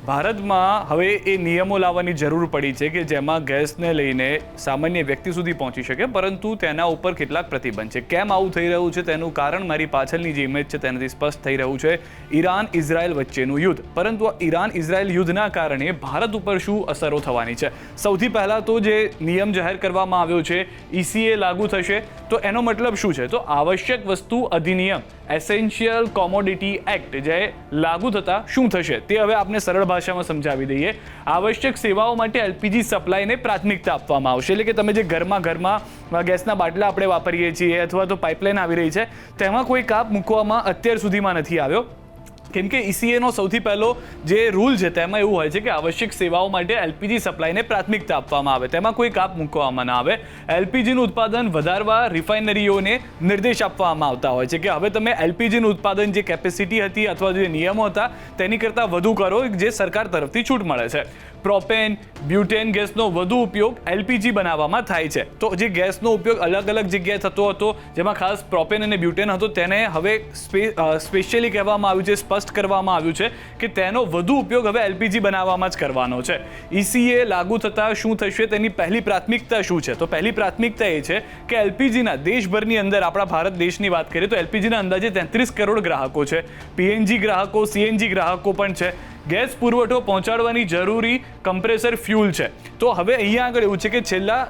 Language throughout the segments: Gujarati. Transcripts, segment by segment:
ભારતમાં હવે એ નિયમો લાવવાની જરૂર પડી છે કે જેમાં ગેસને લઈને સામાન્ય વ્યક્તિ સુધી પહોંચી શકે, પરંતુ તેના ઉપર કેટલાક પ્રતિબંધ છે. કેમ આવું થઈ રહ્યું છે તેનું કારણ મારી પાછળની જે ઇમેજ છે તેનાથી સ્પષ્ટ થઈ રહ્યું છે. ઈરાન ઇઝરાયલ વચ્ચેનું યુદ્ધ. પરંતુ આ ઈરાન ઇઝરાયલ યુદ્ધના કારણે ભારત ઉપર શું અસરો થવાની છે? સૌથી પહેલાં તો જે નિયમ જાહેર કરવામાં આવ્યો છે, ECA લાગુ થશે. તો એનો મતલબ શું છે? તો આવશ્યક વસ્તુ અધિનિયમ, એસેન્શિયલ કોમોડિટી એક્ટ જે લાગુ થતાં શું થશે તે હવે આપણે સરળ ભાષામાં સમજાવી દઈએ. આવશ્યક સેવાઓ માટે LPG સપ્લાયને પ્રાથમિકતા આપવામાં આવશે. એટલે કે તમે જે ઘરમાં ગેસના બાટલા આપણે વાપરીએ છીએ અથવા તો પાઇપલાઇન આવી રહી છે, તેમાં કોઈ કાપ મૂકવામાં અત્યાર સુધીમાં નથી આવ્યો. કેમ કે ECAનો સૌથી પહેલો જે રૂલ છે તેમાં એવું હોય છે કે આવશ્યક સેવાઓ માટે LPG સપ્લાયને પ્રાથમિકતા આપવામાં આવે, તેમાં કોઈ કાપ મૂકવામાં ના આવે. LPGનું ઉત્પાદન વધારવા રિફાઇનરીઓને નિર્દેશ આપવામાં આવતા હોય છે કે હવે તમે LPGનું ઉત્પાદન જે કેપેસિટી હતી અથવા જે નિયમો હતા તેની કરતાં વધુ કરો, જે સરકાર તરફથી છૂટ મળે છે. પ્રોપેન, બ્યુટેન ગેસનો વધુ ઉપયોગ LPG બનાવવામાં થાય છે. તો જે ગેસનો ઉપયોગ અલગ અલગ જગ્યાએ થતો હતો, જેમાં ખાસ પ્રોપેન અને બ્યુટેન હતો, તેને હવે સ્પેશિયલી કહેવામાં આવ્યું છે, સ્પષ્ટ કરવામાં આવ્યું છે કે તેનો વધુ ઉપયોગ હવે LPG બનાવવામાં જ કરવાનો છે. ECA લાગુ થતાં શું થશે તેની પહેલી પ્રાથમિકતા શું છે? તો પહેલી પ્રાથમિકતા એ છે કે LPGના દેશભરની અંદર, આપણા ભારત દેશની વાત કરીએ તો LPGના અંદાજે 33 કરોડ ગ્રાહકો છે. PNG ગ્રાહકો, CNG ગ્રાહકો પણ છે. ગેસ પુરવઠો પહોંચાડવાની જરૂરી કમ્પ્રેસર ફ્યુલ છે. તો હવે અહીંયા આગળ એવું છે કે છેલ્લા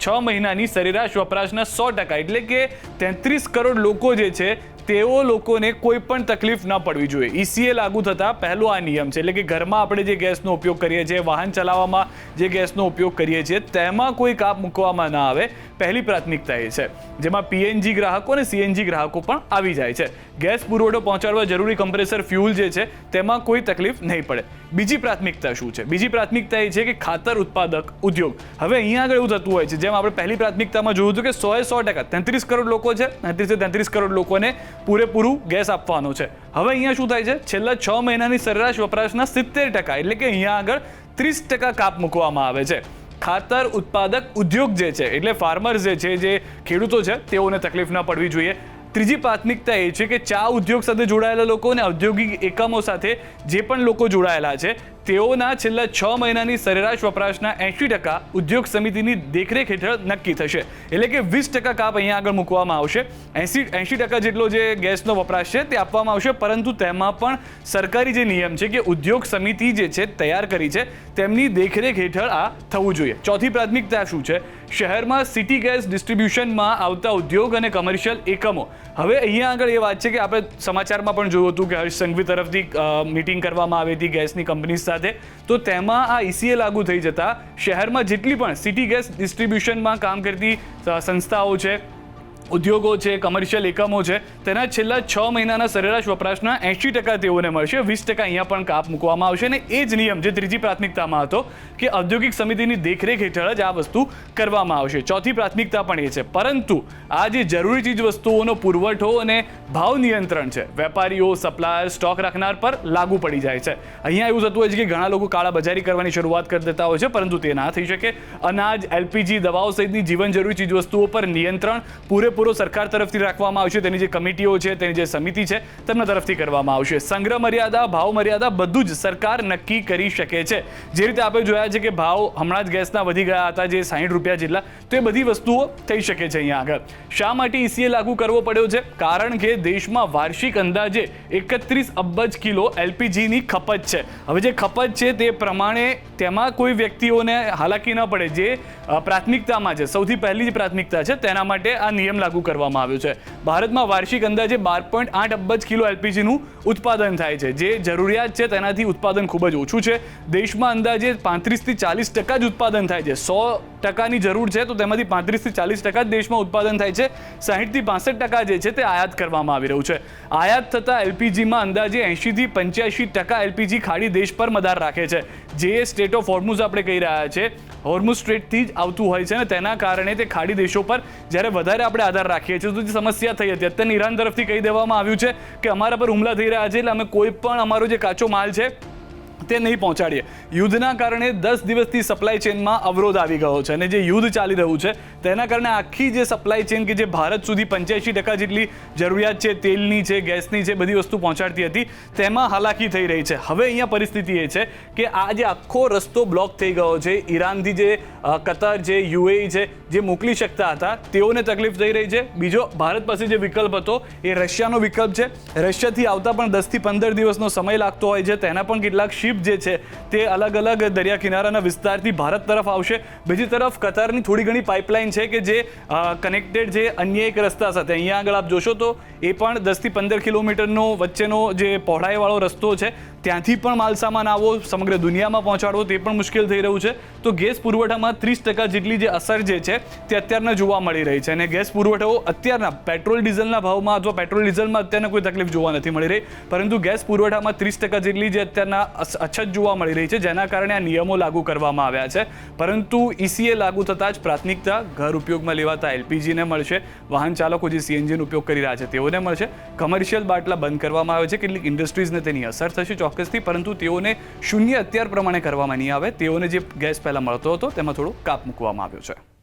6 મહિનાની સરેરાશ વપરાશના 100%, એટલે કે 33 કરોડ લોકો જે છે તેઓ લોકોને કોઈ પણ તકલીફ ન પડવી જોઈએ. ECA લાગુ થતાં પહેલો આ નિયમ છે. એટલે કે ઘરમાં આપણે જે ગેસનો ઉપયોગ કરીએ છીએ, વાહન ચલાવવામાં જે ગેસનો ઉપયોગ કરીએ છીએ, તેમાં કોઈ કાપ મૂકવામાં ના આવે. પહેલી પ્રાથમિકતા એ છે, જેમાં PNG ગ્રાહકો અને CNG ગ્રાહકો પણ આવી જાય છે. ગેસ પુરવઠો પહોંચાડવા જરૂરી કમ્પ્રેસર ફ્યુલ જે છે તેમાં કોઈ તકલીફ નહીં પડે. બીજી પ્રાથમિકતા શું છે? બીજી પ્રાથમિકતા એ છે કે ખાતર ઉત્પાદક ઉદ્યોગ. હવે અહીંયા આગળ એવું થતું હોય છે, જેમ આપણે પહેલી પ્રાથમિકતામાં જોયું હતું કે 100% 33 કરોડ લોકો છે, 33 કરોડ લોકોને પૂરેપૂરું ગેસ આપવાનો છે. હવે અહીંયા શું થાય છે? છેલ્લા 6 મહિનાની સરેરાશ વપરાશના 70%, એટલે કે અહીંયા આગળ 30% કાપ મૂકવામાં આવે છે. ખાતર ઉત્પાદક ઉદ્યોગ જે છે, એટલે ફાર્મર્સ જે છે, જે ખેડૂતો છે, તેઓને તકલીફ ન પડવી જોઈએ. ત્રીજી પ્રાથમિકતા એ છે કે ચા ઉદ્યોગ સાથે જોડાયેલા લોકો અને ઔદ્યોગિક એકમો સાથે જે પણ લોકો જોડાયેલા છે તેઓના છેલ્લા 6 મહિનાની સરેરાશ વપરાશના 80% ઉદ્યોગ સમિતિની દેખરેખ હેઠળ નક્કી થશે. એટલે કે 20% કાપ અહીંયા આગળ મૂકવામાં આવશે. 80% જેટલો જે ગેસનો વપરાશ છે તે આપવામાં આવશે, પરંતુ તેમાં પણ સરકારી જે નિયમ છે કે ઉદ્યોગ સમિતિ જે છે તૈયાર કરી છે તેમની દેખરેખ હેઠળ આ થવું જોઈએ. ચોથી પ્રાથમિકતા શું છે? શહેરમાં સિટી ગેસ ડિસ્ટ્રીબ્યુશનમાં આવતા ઉદ્યોગ અને કમર્શિયલ એકમો. હવે અહીંયા આગળ એ વાત છે કે આપણે સમાચારમાં પણ જોયું હતું કે હર્ષ સંઘવી તરફથી મીટિંગ કરવામાં આવી હતી ગેસની કંપની સાથે. તો તેમાં આ ECA લાગુ થઈ જતા શહેરમાં જેટલી પણ સિટી ગેસ ડિસ્ટ્રીબ્યુશનમાં કામ કરતી સંસ્થાઓ છે, ઉદ્યોગો છે, કમર્શિયલ એકમો છે, તેના છેલ્લા 6 મહિનાના સરેરાશ વપરાશના 80% તેઓને મળશે. 20% અહીંયા પણ કાપ મૂકવામાં આવશે. અને એ જ નિયમ જે ત્રીજી પ્રાથમિકતામાં હતો કે ઔદ્યોગિક સમિતિની દેખરેખ હેઠળ જ આ વસ્તુ કરવામાં આવશે. ચોથી પ્રાથમિકતા પણ એ છે. પરંતુ આ જે જરૂરી ચીજ વસ્તુઓનો પુરવઠો અને ભાવ નિયંત્રણ છે, વેપારીઓ, સપ્લાયર, સ્ટોક રાખનાર પર લાગુ પડી જાય છે. અહીંયા એવું થતું હોય છે કે ઘણા લોકો કાળાબજારી કરવાની શરૂઆત કરી દેતા હોય છે, પરંતુ તે ના થઈ શકે. અનાજ, LPG, દવાઓ સહિતની જીવન જરૂરી ચીજ વસ્તુઓ પર નિયંત્રણ પૂરો સરકાર તરફથી રાખવામાં આવશે. તેની જે કમિટીઓ છે, તેની જે સમિતિ છે, તેમના તરફથી કરવામાં આવશે. સંગ્રહ મર્યાદા, ભાવ મર્યાદા બધું જ સરકાર નક્કી કરી શકે છે. જે રીતે આપણે જોયા છે કે ભાવ હમણાં જ ગેસના વધી ગયા હતા, જે 60 રૂપિયા જેટલા, તો એ બધી વસ્તુઓ થઈ શકે છે અહીંયા આગળ. શા માટે ECA લાગુ કરવો પડ્યો છે? કારણ કે દેશમાં વાર્ષિક અંદાજે 31 અબજ કિલો LPGની ખપત છે. હવે જે ખપત છે તે પ્રમાણે તેમાં કોઈ વ્યક્તિઓને હાલાકી ન પડે, જે પ્રાથમિકતામાં છે, સૌથી પહેલી જ પ્રાથમિકતા છે, તેના માટે આ નિયમ લાગુ કરવામાં આવ્યું છે. ભારતમાં વાર્ષિક અંદાજે 12.8 અબજ કિલો LPGનું ઉત્પાદન થાય છે. જે જરૂરિયાત છે તેનાથી ઉત્પાદન ખૂબ જ ઓછું છે. દેશમાં અંદાજે 35 થી 40% જ ઉત્પાદન થાય છે. 100%ની જરૂર છે તો તેમાંથી 35 થી 40% જ દેશમાં ઉત્પાદન થાય છે. 60 થી 65% જે છે તે આયાત કરવામાં આવી રહ્યું છે. આયાત થતા LPGમાં અંદાજે 80 થી 85% LPG ખાડી દેશ પર મદાર રાખે છે. જે સ્ટેટ ઓફ હોર્મુઝ આપણે કહી રહ્યા છે, હોર્મુઝ સ્ટ્રેટથી જ આવતું હોય છે, અને તેના કારણે તે ખાડી દેશો પર જ્યારે વધારે આપણે આધાર રાખીએ છીએ તો જે સમસ્યા થઈ હતી, અત્યારે ઈરાન તરફથી કહી દેવામાં આવ્યું છે કે અમારા પર હુમલા થઈ રહ્યા છે, એટલે અમે કોઈ પણ અમારો જે કાચો માલ છે તે નહીં પહોંચાડીએ. યુદ્ધના કારણે 10 દિવસથી સપ્લાય ચેનમાં અવરોધ આવી ગયો છે અને જે યુદ્ધ ચાલી રહ્યું છે તેના કારણે આખી જે સપ્લાય ચેન કે જે ભારત સુધી 85% જેટલી જરૂરિયાત છે, તેલની છે, ગેસની છે, બધી વસ્તુ પહોંચાડતી હતી, તેમાં હાલાકી થઈ રહી છે. હવે અહીંયા પરિસ્થિતિ એ છે કે આ જે આખો રસ્તો બ્લોક થઈ ગયો છે. ઈરાનથી જે કતર છે, યુએઈ છે, જે મોકલી શકતા હતા તેઓને તકલીફ થઈ રહી છે. બીજો ભારત પાસે જે વિકલ્પ હતો એ રશિયાનો વિકલ્પ છે. રશિયાથી આવતા પણ 10 થી 15 દિવસનો સમય લાગતો હોય છે. તેના પણ કેટલાક શિપ જે છે તે અલગ અલગ દરિયા કિનારાના વિસ્તારથી ભારત તરફ આવશે. બીજી તરફ કતારની થોડી ઘણી પાઇપલાઇન છે કે જે કનેક્ટેડ છે અન્ય એક રસ્તા સાથે. અહીંયા આગળ આપ જોશો તો એ પણ 10 થી 15 કિલોમીટરનો વચ્ચેનો જે પહોળાઈવાળો રસ્તો છે, ત્યાંથી પણ માલસામાન આવો સમગ્ર દુનિયામાં પહોંચાડવો તે પણ મુશ્કેલ થઈ રહ્યું છે. તો ગેસ પુરવઠામાં 30% જેટલી જે અસર જે છે તે અત્યારના જોવા મળી રહી છે અને ગેસ પુરવઠો અત્યારના પેટ્રોલ ડીઝલના ભાવમાં અથવા પેટ્રોલ ડીઝલમાં અત્યારના કોઈ તકલીફ જોવા નથી મળી રહી, પરંતુ ગેસ પુરવઠામાં 30% જેટલી જે અત્યારના અછત જોવા મળી રહી છે, જેના કારણે આ નિયમો લાગુ કરવામાં આવ્યા છે. પરંતુ ECA લાગુ થતાં જ પ્રાથમિકતા ઘર ઉપયોગમાં લેવાતા LPGને મળશે, વાહન ચાલકો જે CNGનો ઉપયોગ કરી રહ્યા છે તેઓને મળશે. કમર્શિયલ બાટલા બંધ કરવામાં આવે છે, કેટલીક ઇન્ડસ્ટ્રીઝને તેની અસર થશે ચોક્કસથી, પરંતુ તેઓને શૂન્ય અત્યાર પ્રમાણે કરવામાં નહીં આવે. તેઓને જે ગેસ પહેલાં મળતો હતો તેમાં થોડો કાપ મૂકવામાં આવ્યો છે.